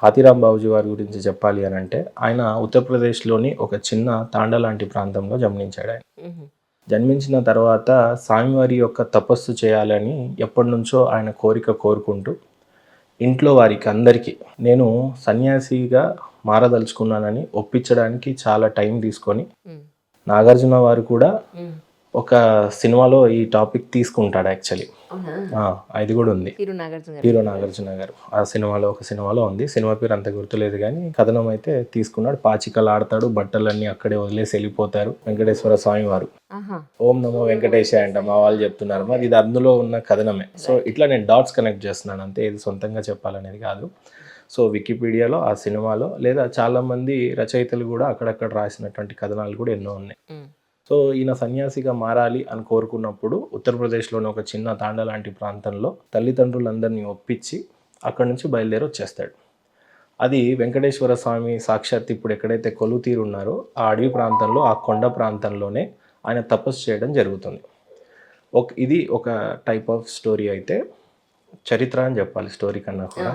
హాతీరామ్ బాబుజీ వారి గురించి చెప్పాలి అని అంటే ఆయన ఉత్తరప్రదేశ్లోని ఒక చిన్న తాండా లాంటి ప్రాంతంలో జన్మించాడు. ఆయన జన్మించిన తర్వాత స్వామివారి యొక్క తపస్సు చేయాలని ఎప్పటి నుంచో ఆయన కోరుకుంటూ ఇంట్లో వారికి అందరికీ నేను సన్యాసిగా మారదలుచుకున్నానని ఒప్పించడానికి చాలా టైం తీసుకొని నాగార్జున వారు కూడా ఒక సినిమాలో ఈ టాపిక్ తీసుకుంటాడు యాక్చువల్లీ. ఇది కూడా ఉంది, హీరో నాగార్జున గారు ఆ సినిమాలో ఒక సినిమాలో ఉంది. సినిమా పేరు అంత గుర్తులేదు కానీ కథనం అయితే తీసుకున్నాడు. పాచికలు ఆడతాడు, బట్టలన్నీ అక్కడే వదిలేసి వెళ్ళిపోతారు వెంకటేశ్వర స్వామి వారు. ఓం నమో వెంకటేశాయ అంట మా వాళ్ళు చెప్తున్నారు, మరి ఇది అందులో ఉన్న కథనమే. సో ఇట్లా నేను డాట్స్ కనెక్ట్ చేస్తున్నాను అంతే, ఇది సొంతంగా చెప్పాలనేది కాదు. సో వికీపీడియాలో ఆ సినిమాలో లేదా చాలామంది రచయితలు కూడా అక్కడక్కడ రాసినటువంటి కథనాలు కూడా ఎన్నో ఉన్నాయి. సో ఈయన సన్యాసిగా మారాలి అని కోరుకున్నప్పుడు ఉత్తరప్రదేశ్లోని ఒక చిన్న తాండా లాంటి ప్రాంతంలో తల్లిదండ్రులందరినీ ఒప్పించి అక్కడి నుంచి బయలుదేరి వచ్చేస్తాడు. అది వెంకటేశ్వర స్వామి సాక్షాత్ ఇప్పుడు ఎక్కడైతే కొలుతీరు ఉన్నారో ఆ అడవి ప్రాంతంలో, ఆ కొండ ప్రాంతంలోనే ఆయన తపస్సు చేయడం జరుగుతుంది. ఇది ఒక టైప్ ఆఫ్ స్టోరీ అయితే, చరిత్ర అని చెప్పాలి స్టోరీ కన్నా కూడా.